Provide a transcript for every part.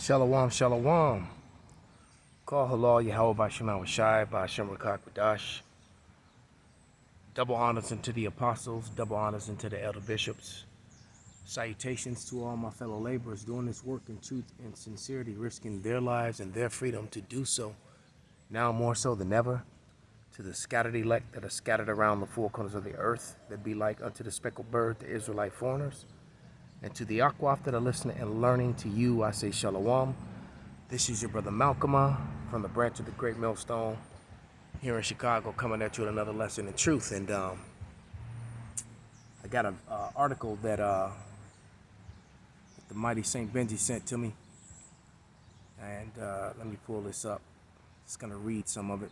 Shalom, shalom. Call halal Yahweh by Shema Shai by Hashem Rakak. Double honors unto the apostles, double honors unto the elder bishops. Salutations to all my fellow laborers doing this work in truth and sincerity, risking their lives and their freedom to do so, now more so than ever. To the scattered elect that are scattered around the four corners of the earth, that be like unto the speckled bird, the Israelite foreigners. And to the Akwaf that are listening and learning, to you I say shalom. This is your brother Malcolm from the branch of the Great Millstone here in Chicago, coming at you with another lesson in truth. And I got an article that the mighty Saint Benji sent to me. And let me pull this up. Just going to read some of it.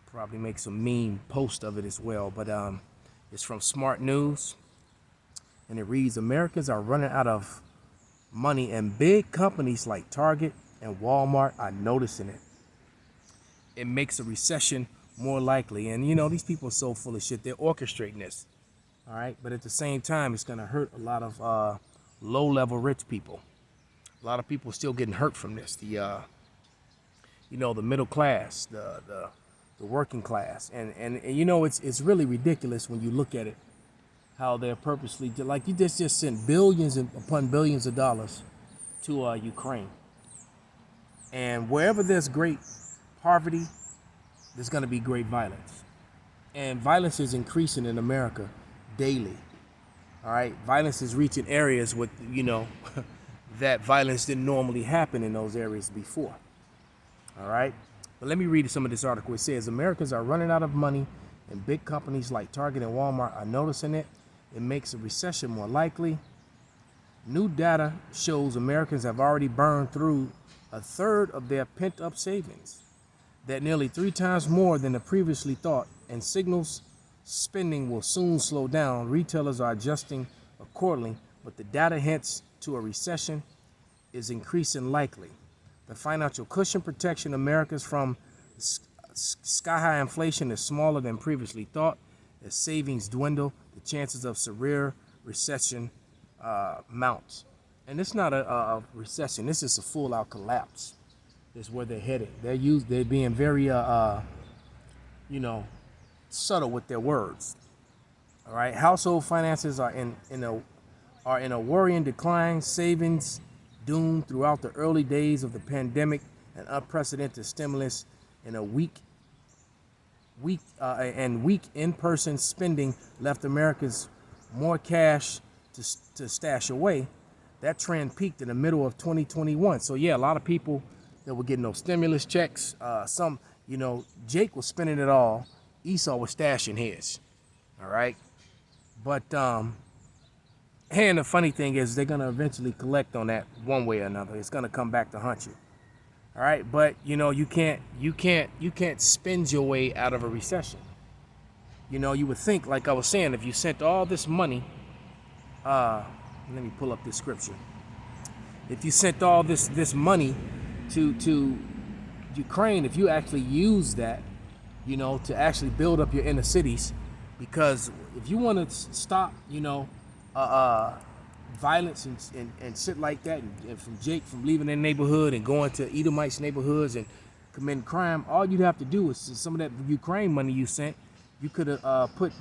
Probably make some meme post of it as well. But it's from Smart News. And it reads, Americans are running out of money and big companies like Target and Walmart are noticing it. It makes a recession more likely. And you know, these people are so full of shit. They're orchestrating this. All right. But at the same time, it's going to hurt a lot of low-level rich people. A lot of people are still getting hurt from this. The middle class, the working class. And you know, it's really ridiculous when you look at it. How they're purposely, like you just sent billions upon billions of dollars to Ukraine. And wherever there's great poverty, there's going to be great violence. And violence is increasing in America daily. All right. Violence is reaching areas with, that violence didn't normally happen in those areas before. All right. But let me read some of this article. It says Americans are running out of money and big companies like Target and Walmart are noticing it. It makes a recession more likely. New data shows Americans have already burned through a third of their pent-up savings. That nearly 3 times more than the previously thought, and signals spending will soon slow down. Retailers are adjusting accordingly, but the data hints to a recession is increasing likely. The financial cushion protection America's from sky-high inflation is smaller than previously thought. As savings dwindle, the chances of severe recession mounts. And it's not a recession. This is a full-out collapse. Is where they're headed. They're being very, subtle with their words. All right. Household finances are in a worrying decline. Savings doomed throughout the early days of the pandemic. An unprecedented stimulus and a weak in-person spending left Americans more cash to stash away. That trend peaked in the middle of 2021. So yeah, a lot of people that were getting those stimulus checks. Jake was spending it all. Esau was stashing his. All right. But and the funny thing is they're gonna eventually collect on that one way or another. It's gonna come back to haunt you. All right, but you can't spend your way out of a recession. You would think, like I was saying, if you sent all this money, let me pull up this scripture. If you sent all this money to Ukraine, if you actually use that, to actually build up your inner cities, because if you want to stop, violence and shit like that, and from Jake from leaving their neighborhood and going to Edomites' neighborhoods and committing crime, all you'd have to do is some of that Ukraine money you sent, you could have put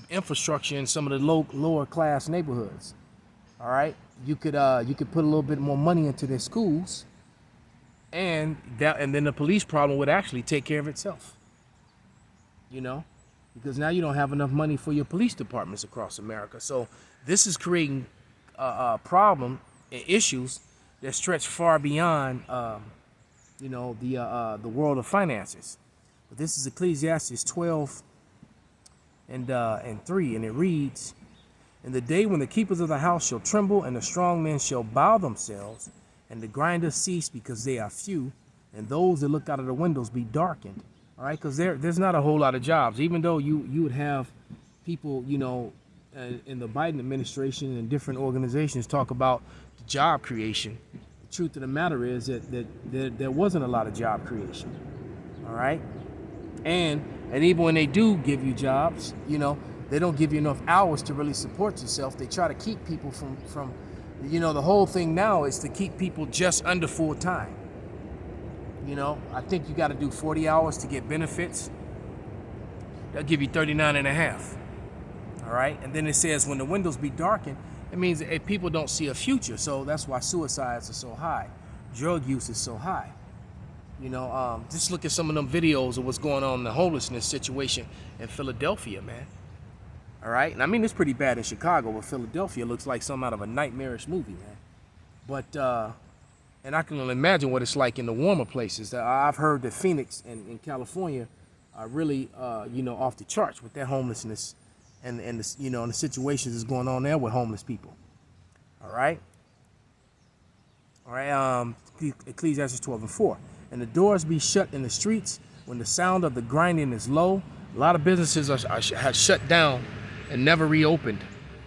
infrastructure in some of the lower class neighborhoods. All right, you could put a little bit more money into their schools, and then the police problem would actually take care of itself. Because now you don't have enough money for your police departments across America. So this is creating a problem and issues that stretch far beyond, the world of finances. But this is Ecclesiastes 12 and 3, and it reads, "In the day when the keepers of the house shall tremble, and the strong men shall bow themselves, and the grinders cease because they are few, and those that look out of the windows be darkened." All right, because there's not a whole lot of jobs, even though you would have people, in the Biden administration and different organizations talk about job creation. The truth of the matter is that there wasn't a lot of job creation. All right, and even when they do give you jobs, they don't give you enough hours to really support yourself. They try to keep people from You know, the whole thing now is to keep people just under full time. You know, I think you got to do 40 hours to get benefits. They'll give you 39 and a half. All right. And then it says when the windows be darkened, it means that people don't see a future. So that's why suicides are so high. Drug use is so high. You know, just look at some of them videos of what's going on in the homelessness situation in Philadelphia, man. All right. And I mean, it's pretty bad in Chicago, but Philadelphia looks like something out of a nightmarish movie, man. But, and I can imagine what it's like in the warmer places. I've heard that Phoenix and in California are really, you know, off the charts with their homelessness and the, you know, and the situations that's going on there with homeless people. All right. All right. Ecclesiastes 12:4. And the doors be shut in the streets when the sound of the grinding is low. A lot of businesses have shut down and never reopened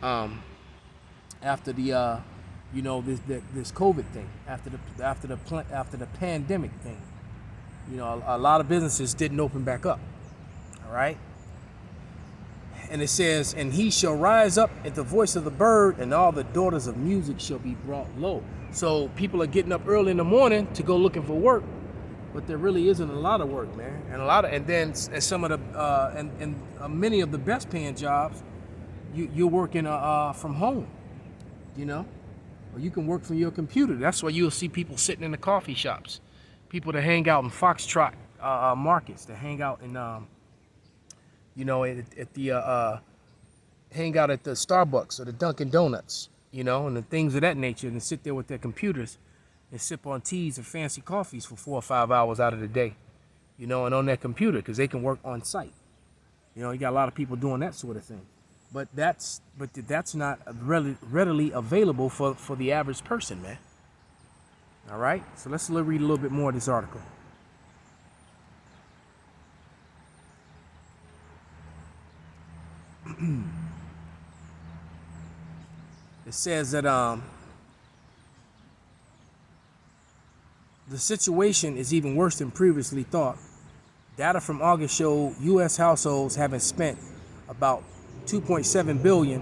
after the you know, this COVID thing, after the pandemic thing. You know, a lot of businesses didn't open back up. All right. And it says, and he shall rise up at the voice of the bird, and all the daughters of music shall be brought low. So people are getting up early in the morning to go looking for work, but there really isn't a lot of work, man. And some of the many of the best paying jobs, you're working from home, you know, or you can work from your computer. That's why you'll see people sitting in the coffee shops, people that hang out in Foxtrot markets, that hang out in you know, at the hang out at the Starbucks or the Dunkin' Donuts, you know, and the things of that nature, and sit there with their computers and sip on teas and fancy coffees for 4 or 5 hours out of the day, you know, and on their computer because they can work on site. You know, you got a lot of people doing that sort of thing, but that's not readily available for the average person, man. All right, so let's read a little bit more of this article. It says that the situation is even worse than previously thought. Data from August showed U.S. households having spent about $2.7 billion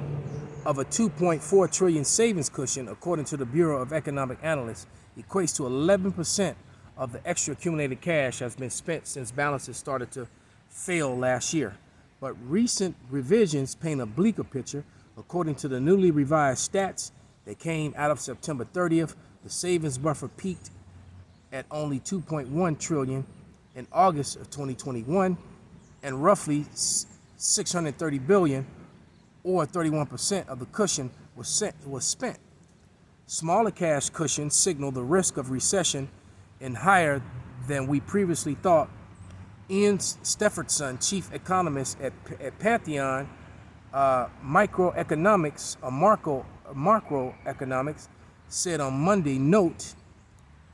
of a $2.4 trillion savings cushion, according to the Bureau of Economic Analysts, equates to 11% of the extra accumulated cash has been spent since balances started to fail last year. But recent revisions paint a bleaker picture. According to the newly revised stats that came out of September 30th, the savings buffer peaked at only 2.1 trillion in August of 2021, and roughly 630 billion, or 31% of the cushion, was spent. Smaller cash cushions signal the risk of recession and higher than we previously thought. Ian Stephenson, chief economist at Pantheon Microeconomics, or Macroeconomics, said on Monday, note,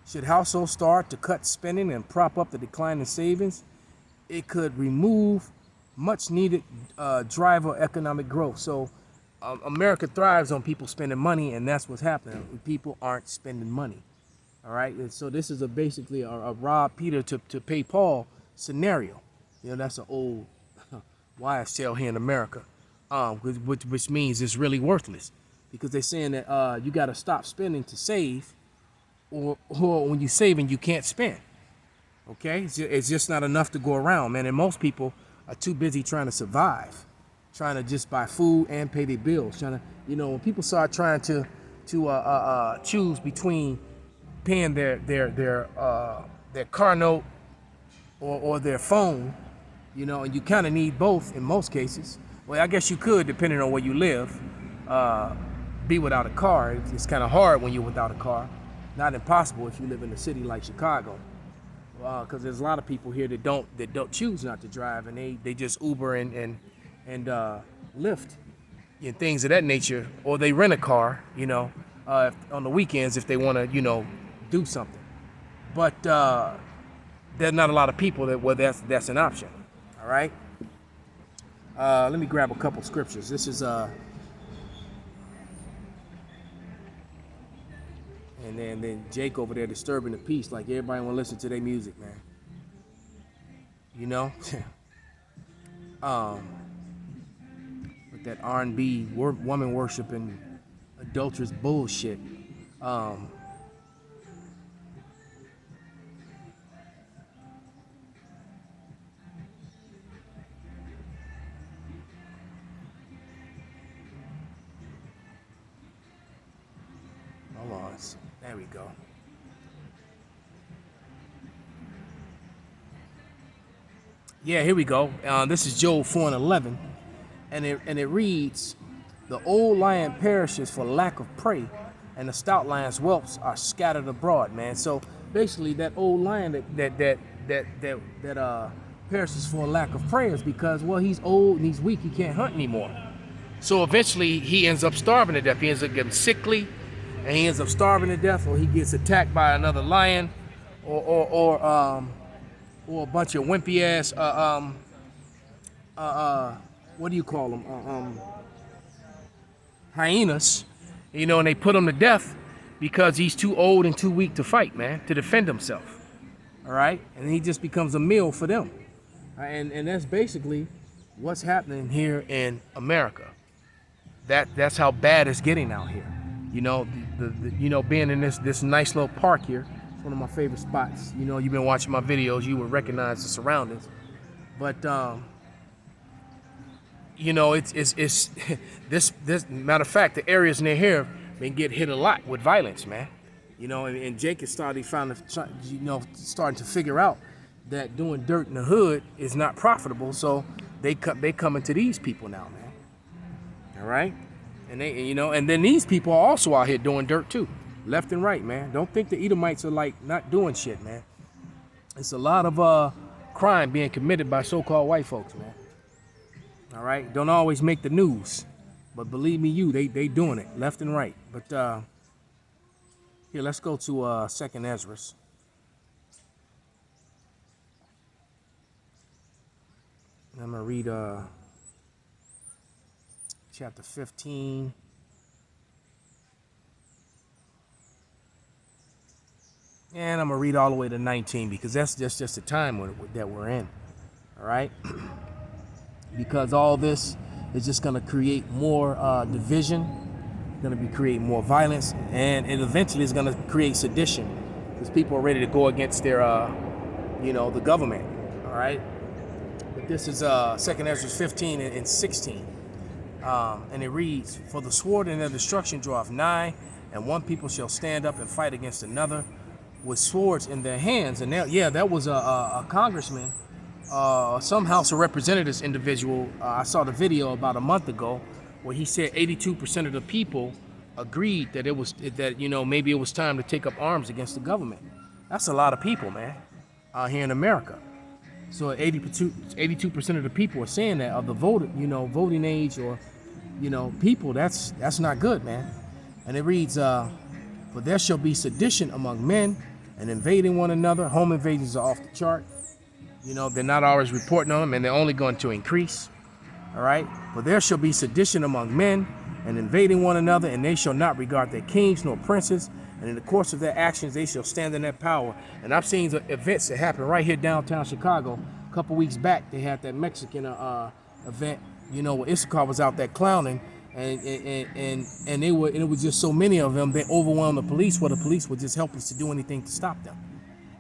should households start to cut spending and prop up the decline in savings, it could remove much needed driver economic growth. So America thrives on people spending money, and that's what's happening. People aren't spending money. All right. And so this is basically a rob Peter to pay Paul scenario. You know, that's an old wives' tale here in America, which means it's really worthless, because they're saying that you got to stop spending to save, or when you're saving, you can't spend. Okay, it's just not enough to go around, man. And most people are too busy trying to survive, trying to just buy food and pay their bills. Trying to, you know, when people start trying to choose between paying their car note or their phone, you know, and you kind of need both in most cases. Well, I guess you could, depending on where you live, be without a car. It's kind of hard when you're without a car. Not impossible if you live in a city like Chicago, because there's a lot of people here that don't choose not to drive, and they just Uber and Lyft and things of that nature, or they rent a car, you know, on the weekends if they want to, you know, do something. But there's not a lot of people where that's an option. All right. Let me grab a couple scriptures. This is and then Jake over there disturbing the peace, like everybody want to listen to their music, man. You know, with that R&B woman worshiping adulterous bullshit. Um, hold on, there we go. Yeah, here we go. This is Job 4:11, and it reads, "The old lion perishes for lack of prey, and the stout lion's whelps are scattered abroad." Man, so basically, that old lion that perishes for lack of prey is because, well, he's old and he's weak. He can't hunt anymore. So eventually, he ends up starving to death. He ends up getting sickly, and he ends up starving to death, or he gets attacked by another lion, or a bunch of wimpy ass what do you call them, hyenas, and they put him to death because he's too old and too weak to fight, man, to defend himself. All right, and he just becomes a meal for them, and that's basically what's happening here in America. That's how bad it's getting out here. Being in this nice little park here. One of my favorite spots. You've been watching my videos, you would recognize the surroundings. But it's this matter of fact, the areas near here been get hit a lot with violence, man. And Jake is starting to figure out that doing dirt in the hood is not profitable, so they coming to these people now, man. All right, and and then these people are also out here doing dirt too. Left and right, man. Don't think the Edomites are like not doing shit, man. It's a lot of crime being committed by so-called white folks, man. All right, don't always make the news, but believe me, they doing it left and right. But here, let's go to Second Ezra. I'm gonna read chapter 15. And I'm going to read all the way to 19 because that's just the time that we're in, all right? Because all this is just going to create more division, going to be creating more violence, and it eventually is going to create sedition because people are ready to go against their, the government, all right? But this is 2 Ezra 15 and 16, and it reads, "For the sword and their destruction draweth nigh, and one people shall stand up and fight against another, with swords in their hands." And that was a congressman, some House of Representatives individual. I saw the video about a month ago where he said 82% of the people agreed that maybe it was time to take up arms against the government. That's a lot of people, man, here in America. So 82% of the people are saying that of the voting age or people. That's not good, man. And it reads, "For there shall be sedition among men, and invading one another." Home invasions are off the chart. They're not always reporting on them, and they're only going to increase. All right. "For there shall be sedition among men, and invading one another, and they shall not regard their kings nor princes, and in the course of their actions they shall stand in their power." And I've seen the events that happened right here downtown Chicago. A couple weeks back, they had that Mexican event, where Issachar was out there clowning. And it was just so many of them, they overwhelmed the police, where the police were just helpless to do anything to stop them.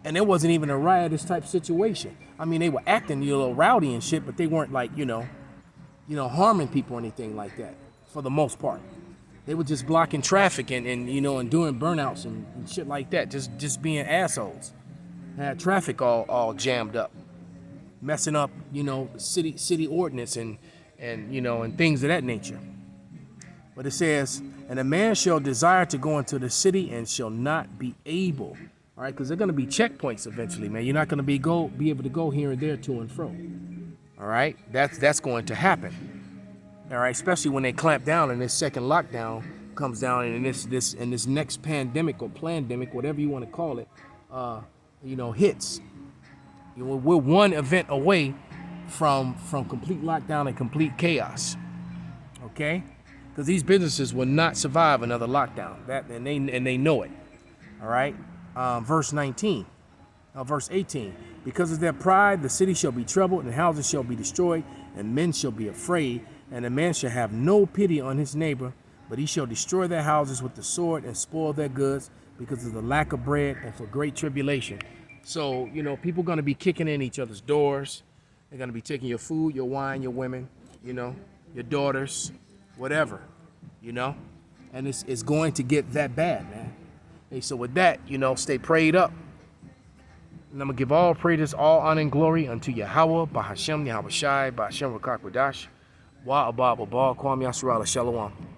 And it wasn't even a riotous type situation. I mean, they were acting a little rowdy and shit, but they weren't like, harming people or anything like that, for the most part. They were just blocking traffic and doing burnouts and shit like that, just being assholes. Had traffic all jammed up, messing up, city ordinance and things of that nature. But it says, "And a man shall desire to go into the city and shall not be able." All right, because they're going to be checkpoints eventually, man. You're not going to be able to go here and there to and fro. All right, that's going to happen. All right, especially when they clamp down and this second lockdown comes down, and this next pandemic or plandemic, whatever you want to call it, hits. We're one event away from complete lockdown and complete chaos. Okay. Because these businesses will not survive another lockdown. And they know it. All right. Verse 18. "Because of their pride, the city shall be troubled, and houses shall be destroyed, and men shall be afraid, and a man shall have no pity on his neighbor, But he shall destroy their houses with the sword and spoil their goods because of the lack of bread and for great tribulation. So, people going to be kicking in each other's doors. They're going to be taking your food, your wine, your women, your daughters, whatever, And it's going to get that bad, man. Hey, so with that, stay prayed up. And I'm going to give all praises, all honor and glory unto Yahweh, Bahashem, Yahweh Shai, Bahashem Rakakwadash, Wa Abba Babal, Kwam Yasrala, Shalom.